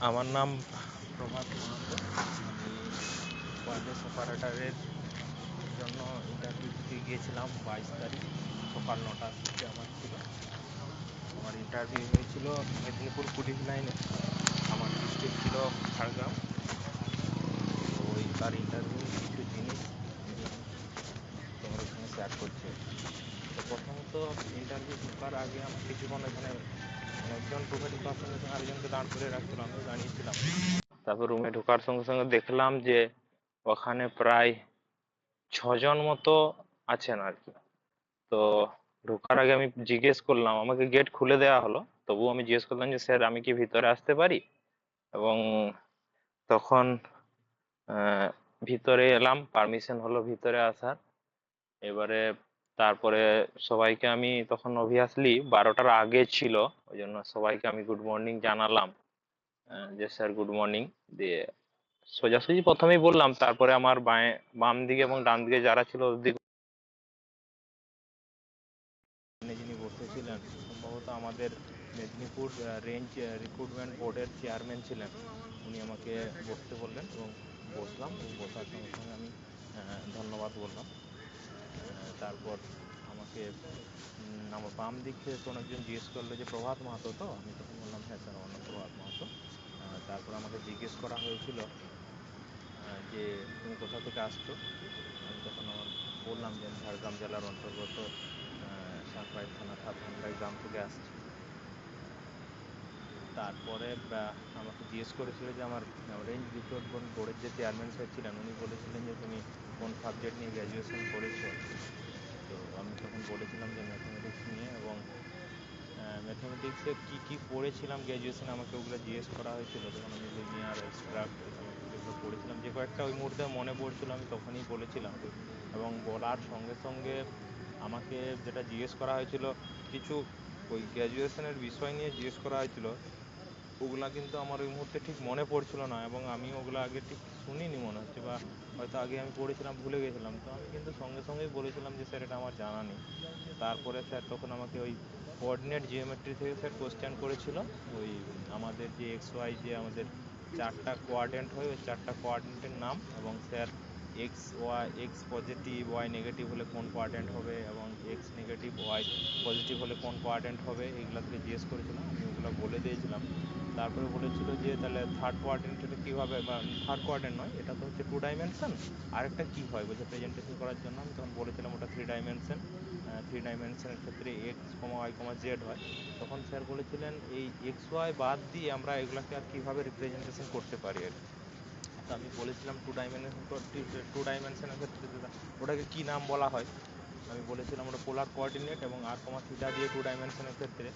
আমার নাম প্রভাত মাহাতো। আমি ওয়্যারলেস অপারেটরের জন্য ইন্টারভিউ দিতে গিয়েছিলাম 22 তারিখ সকাল 9টার দিকে আমার ছিল। আমার ইন্টারভিউ হয়েছিল মেদিনীপুর পুলিশ লাইনে। আমার ডিস্ট্রিক্ট ছিল ঝাড়গ্রাম। তো তার ইন্টারভিউ কিছু জিনিস আমি তোমাদের সঙ্গে শেয়ার করছি। তো প্রথমত ইন্টারভিউ ঢোকার আগে আমার কিছুক্ষণ এখানে একজন প্রোভাইডিং পার্সনের সঙ্গে আরেকজনকে দাঁড় করে রাখছিল, আমিও দাঁড়িয়েছিলাম। তারপর রুমে ঢোকার সঙ্গে সঙ্গে দেখলাম যে ওখানে প্রায় 6জন মতো আছেন আর কি। তো ঢোকার আগে আমি জিজ্ঞেস করলাম, আমাকে গেট খুলে দেওয়া হলো, তবুও আমি জিজ্ঞেস করলাম যে স্যার আমি কি ভিতরে আসতে পারি। এবং তখন আহ, ভিতরে এলাম, পারমিশন হলো ভিতরে আসার। এবারে তারপরে সবাইকে আমি তখন অবভিয়াসলি 12টার আগে ছিল, ওই জন্য সবাইকে আমি গুড মর্নিং জানালাম, যে স্যার গুড মর্নিং দিয়ে সোজাসুজি প্রথমেই বললাম। তারপরে আমার বাম দিকে এবং ডান দিকে যারা ছিল ওদের দিকে যিনি বসেছিলেন সম্ভবত আমাদের মেদিনীপুর রেঞ্জ রিক্রুটমেন্ট বোর্ডের চেয়ারম্যান ছিলেন, উনি আমাকে বসতে বললেন এবং বসলাম। এবং বসার সঙ্গে সঙ্গে আমি ধন্যবাদ বললাম। তারপর আমাকে আমার বাম দিক থেকে কোনো একজন জিজ্ঞেস করলো যে প্রভাত মাহাতো তো? আমি তখন বললাম হ্যাঁ স্যার, আমার নাম প্রভাত মাহাতো। তারপর আমাকে জিজ্ঞেস করা হয়েছিল যে তুমি কোথা থেকে আসছো। আমি তখন বললাম যে আমি ঝাড়গ্রাম জেলার অন্তর্গত সাঁকরাইল থানা ধানরাই গ্রাম থেকে আসছি। তারপরে আমাকে জিজ্ঞেস করেছিল যে আমার রেঞ্জ রিক্রুটমেন্ট বোর্ডের যে চেয়ারম্যান স্যার ছিলেন উনি বলেছিলেন যে তুমি কোন সাবজেক্ট নিয়ে গ্র্যাজুয়েশন করেছো। তো আমি তখন বলেছিলাম যে ম্যাথামেটিক্স নিয়ে। এবং ম্যাথামেটিক্সে কী কী পড়েছিলাম গ্র্যাজুয়েশনে আমাকে ওগুলো জিজ্ঞেস করা হয়েছিল। তখন আমি লিনিয়ার, অ্যাবস্ট্রাক্ট, এগুলো পড়েছিলাম। যে কয়েকটা ওই মুহূর্তে মনে পড়ছিল আমি তখনই বলেছিলাম। এবং বলার সঙ্গে সঙ্গে আমাকে যেটা জিজ্ঞেস করা হয়েছিল, কিছু ওই গ্র্যাজুয়েশনের বিষয় নিয়ে জিজ্ঞেস করা হয়েছিল, ওগুলা কিন্তু আমার ওই মুহূর্তে ঠিক মনে পড়ছিল না। এবং আমি ওগুলো আগে ঠিক শুনিনি মনে হচ্ছে, বা হয়তো আগে আমি পড়েছিলাম ভুলে গেছিলাম। তো আমি কিন্তু সঙ্গে সঙ্গেই বলেছিলাম যে স্যার এটা আমার জানা নেই। তারপরে স্যার তখন আমাকে ওই কোঅর্ডিনেট জিওমেট্রি থেকে স্যার কোশ্চেন করেছিল। ওই আমাদের যে এক্স ওয়াই, যে আমাদের 4টা কোয়াড্রেন্ট হয়, ওই 4টা কোয়াড্রেন্টের নাম, এবং sir X positive Y negative হলে কোন কোয়াড্রেন্ট হবে, এবং এক্স নেগেটিভ ওয়াই পজিটিভ হলে কোন কোয়াড্রেন্ট হবে, এইগুলো থেকে জিজ্ঞেস করেছিল। আমি ওগুলো বলে দিয়েছিলাম। তারপরে বলেছিল যে তাহলে থার্ড কোয়াড্রেন্টটা কীভাবে, বা থার্ড কোয়াড্রেন্ট নয়, এটা তো হচ্ছে 2 ডাইমেনশন, আরেকটা কী হয় বলছে প্রেজেন্টেশন করার জন্য। আমি তখন বলেছিলাম ওটা 3 ডাইমেনশন। 3 ডাইমেনশনের ক্ষেত্রে এক্স কমা ওয়াই কমা জেড হয়। তখন স্যার বলেছিলেন এই এক্স ওয়াই বাদ দিয়ে আমরা এগুলাকে আর কীভাবে রিপ্রেজেন্টেশন করতে পারি আর কি। তো আমি বলেছিলাম 2 ডাইমেনশনের ক্ষেত্রে ওটাকে কী নাম বলা হয়। আমি বলেছিলাম ওটা পোলার কোঅর্ডিনেট, এবং আর কমা থিটা দিয়ে 2 ডাইমেনশনের ক্ষেত্রে।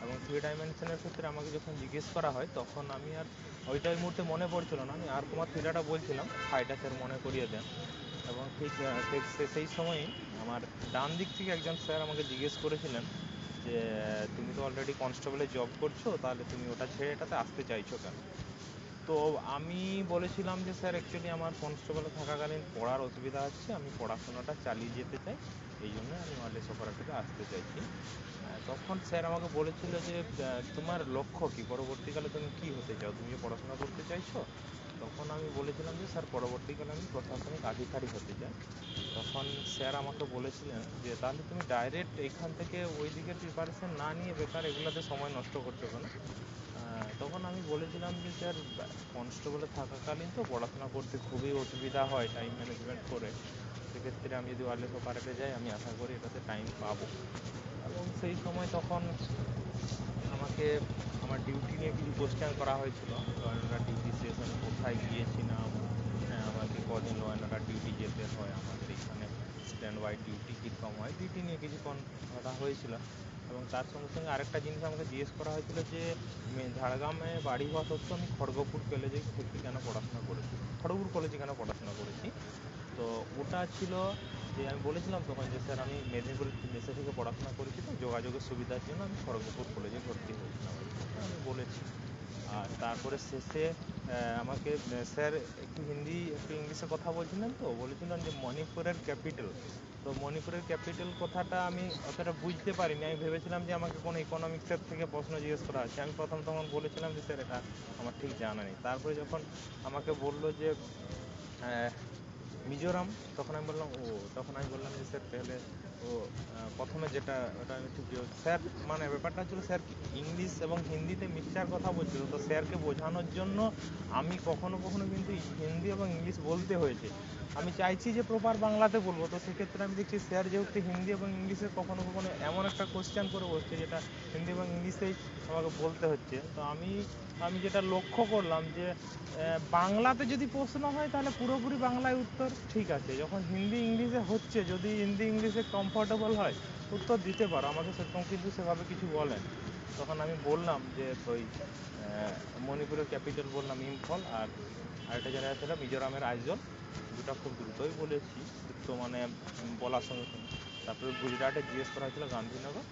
এবং 3 ডাইমেনশনের ক্ষেত্রে আমাকে যখন জিজ্ঞেস করা হয় তখন আমি আর ওইটা ওই মুহূর্তে মনে পড়ছিল না, আমি আর কমা থিটাটা বলছিলাম, ফাইটা স্যার মনে করিয়ে দেন। এবং ঠিক সেই সময়ই আমার ডান দিক থেকে একজন স্যার আমাকে জিজ্ঞেস করেছিলেন যে তুমি তো অলরেডি কনস্টেবলে জব করছো, তাহলে তুমি ওটা ছেড়ে এটাতে আসতে চাইছো কেন। তো আমি বলেছিলাম যে স্যার অ্যাকচুয়ালি আমার কনস্টেবলে থাকাকালীন পড়ার অসুবিধা হচ্ছে, আমি পড়াশোনাটা চালিয়ে যেতে চাই, এই জন্য আমি ওয়্যারলেস অপারেটরে আসতে চাইছি। তখন স্যার আমাকে বলেছিল যে তোমার লক্ষ্য কি, পরবর্তীকালে তুমি কি হতে চাও, তুমি যে পড়াশোনা করতে চাইছো। তখন আমি বলেছিলাম যে স্যার পরবর্তীকালে আমি প্রশাসনিক আধিকারিক হতে চাই। তখন স্যার আমাকে বলেছিলেন যে তাহলে তুমি ডাইরেক্ট এখান থেকে ওই দিকের প্রিপারেশন না নিয়ে বেকার এগুলাতে সময় নষ্ট করছো কেন। তখন আমি বলেছিলাম যে স্যার কনস্টেবলে থাকাকালীন তো পড়াশোনা করতে খুবই অসুবিধা হয় টাইম ম্যানেজমেন্ট করে, সেক্ষেত্রে আমি যদি ওয়্যারলেস অপারেটরে যাই আমি আশা করি এটাতে টাইম পাবো। এবং সেই সময় তখন আমাকে আমার ডিউটি নিয়ে কিছু কোশ্চেন করা হয়েছিল। ল অ্যান্ড অর্ডার ডিউটি শেষ, আমি কোথায় গিয়েছিলাম, হ্যাঁ আমাকে কদিন ল অ্যান্ড অর্ডার ডিউটি যেতে হয়, আমাদের এখানে স্ট্যান্ড বাই ডিউটি কীরকম হয়, ডিউটি নিয়ে কিছুক্ষণ কথা হয়েছিল। এবং তার সঙ্গে সঙ্গে আরেকটা জিনিস আমাকে জিজ্ঞেস করা হয়েছিল যে ঝাড়গ্রামে বাড়ি হওয়া সত্ত্বেও আমি খড়গপুর কলেজে থেকে কেন পড়াশোনা করেছি, খড়গপুর কলেজে কেন পড়াশোনা করেছি। তো ওটা ছিল যে আমি বলেছিলাম তখন যে স্যার আমি মেদিনীপুরের মেসে থেকে পড়াশোনা করেছি, তো যোগাযোগের সুবিধার জন্য আমি খড়গপুর কলেজে ভর্তি হয়েছিলাম আর কি, এটা আমি বলেছি। আর তারপরে শেষে আমাকে স্যার একটু হিন্দি একটু ইংলিশে কথা বলছিলেন, তো বলেছিলেন যে মণিপুরের ক্যাপিটাল তো মণিপুরের ক্যাপিটাল কথাটা আমি অতটা বুঝতে পারিনি, আমি ভেবেছিলাম যে আমাকে কোনো ইকোনমিক্সের থেকে প্রশ্ন জিজ্ঞেস করা হচ্ছে। আমি প্রথম তখন বলেছিলাম যে স্যার এটা আমার ঠিক জানা নেই। তারপরে যখন আমাকে বললো যে মিজোরাম, তখন আমি বললাম ও, তখন আমি বললাম যে স্যার তাহলে ও প্রথমে যেটা ওটা আমি ঠিক স্যার, মানে ব্যাপারটা ছিল স্যার ইংলিশ এবং হিন্দিতে মিক্সচার কথা বলছিল, তো স্যারকে বোঝানোর জন্য আমি কখনো কখনো কিন্তু হিন্দি এবং ইংলিশ বলতে হয়েছে। আমি চাইছি যে প্রপার বাংলাতে বলবো, তো সেক্ষেত্রে আমি দেখছি স্যার যেহেতু হিন্দি এবং ইংলিশে কখনো কখনো এমন একটা কোশ্চেন করে বসছে যেটা হিন্দি এবং ইংলিশেই আমাকে বলতে হচ্ছে। তো আমি যেটা লক্ষ্য করলাম যে বাংলাতে যদি প্রশ্ন হয় তাহলে পুরোপুরি বাংলায় উত্তর ঠিক আছে, যখন হিন্দি ইংলিশে হচ্ছে, যদি হিন্দি ইংলিশে কমফোর্টেবল হয় উত্তর দিতে পারো, আমাকে সেরকম কিন্তু সেভাবে কিছু বলেন। তখন আমি বললাম যে ওই মণিপুরের ক্যাপিটাল বললাম ইম্ফল, আর আরেকটা জায়গা ছিল মিজোরামের আইজল, দুটা খুব দ্রুতই বলেছি তো মানে বলার সঙ্গে সঙ্গে। তারপরে গুজরাটে জিজ্ঞেস করা হয়েছিল গান্ধীনগর,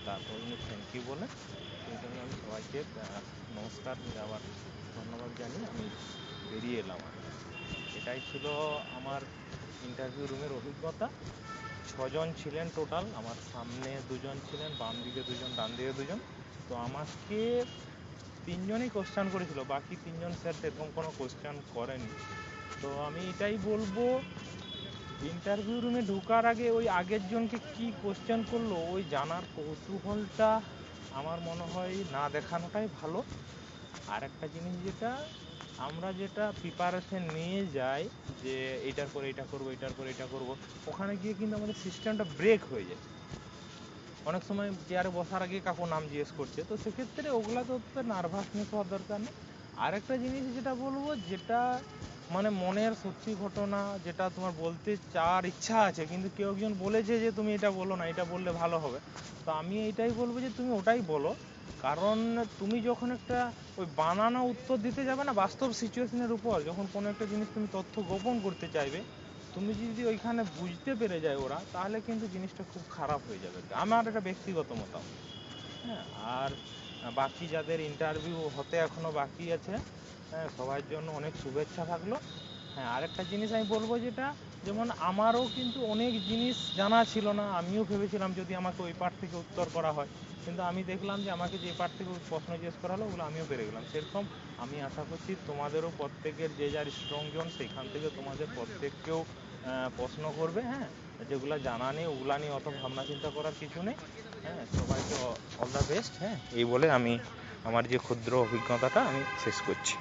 তারপর উনি থ্যাংক ইউ বলেন। সেই জন্য আমি সবাইকে নমস্কার আবার ধন্যবাদ জানিয়ে আমি বেরিয়ে এলাম। আর এটাই ছিল আমার ইন্টারভিউ রুমের অভিজ্ঞতা। 6 জন ছিলেন টোটাল, আমার সামনে 2 জন ছিলেন, বাম দিকে 2 জন, ডান দিকে 2 জন। তো আমাকে 3 জনই কোশ্চেন করেছিল, বাকি 3 জন স্যার সেরকম কোনো কোশ্চেন করেনি। তো আমি এটাই বলবো, ইন্টারভিউ রুমে ঢোকার আগে ওই আগের জনকে কি কোশ্চেন করলো ওই জানার কৌতূহলটা আমার মনে হয় না দেখানোটাই ভালো। আর একটা জিনিস যেটা আমরা যেটা প্রিপারেশন নিয়ে যাই যে এটার পরে এটা করবো, এটার পরে এটা করবো, ওখানে গিয়ে কিন্তু আমাদের সিস্টেমটা ব্রেক হয়ে যায়। অনেক সময় চেয়ারে বসার আগে কাকু নাম জিজ্ঞেস করছে, তো সেক্ষেত্রে ওগুলা তো নার্ভাসনেস হওয়ার দরকার নেই। আরেকটা জিনিস যেটা বলবো, যেটা মানে মনের সত্যি ঘটনা, যেটা তোমার বলতে চাওয়ার ইচ্ছা আছে কিন্তু কেউ একজন বলেছে যে তুমি এটা বলো না, এটা বললে ভালো হবে, তো আমি এইটাই বলবো যে তুমি ওটাই বলো। কারণ তুমি যখন একটা ওই বানানো উত্তর দিতে যাবে না, বাস্তব সিচুয়েশনের উপর যখন কোনো একটা জিনিস তুমি তথ্য গোপন করতে চাইবে, তুমি যদি ওইখানে বুঝতে পেরে যায় ওরা, তাহলে কিন্তু জিনিসটা খুব খারাপ হয়ে যাবে। আমার এটা ব্যক্তিগত মতামত। হ্যাঁ, আর বাকি যাদের ইন্টারভিউ হতে এখনো বাকি আছে, হ্যাঁ, সবার জন্য অনেক শুভেচ্ছা থাকলো। হ্যাঁ, আরেকটা জিনিস আমি বলবো, যেটা যেমন আমারও কিন্তু অনেক জিনিস জানা ছিল না, আমিও ভেবেছিলাম যদি আমাকে ওই পার্ট থেকে উত্তর করা হয়, কিন্তু আমি দেখলাম যে আমাকে যে পার্ট থেকে প্রশ্ন জিজ্ঞেস করা হলো ওগুলো আমিও পেরে গেলাম। সেরকম আমি আশা করছি তোমাদেরও প্রত্যেকের যে যার স্ট্রং জোন সেখান থেকে তোমাদের প্রত্যেককেও প্রশ্ন করবে। হ্যাঁ, যেগুলো জানা নেই ওগুলা নিয়ে অত ভাবনা চিন্তা করার কিছু নেই। হ্যাঁ, সবাইকে অল দ্য বেস্ট। হ্যাঁ, এই বলে আমি আমার যে ক্ষুদ্র অভিজ্ঞতাটা আমি শেষ করছি।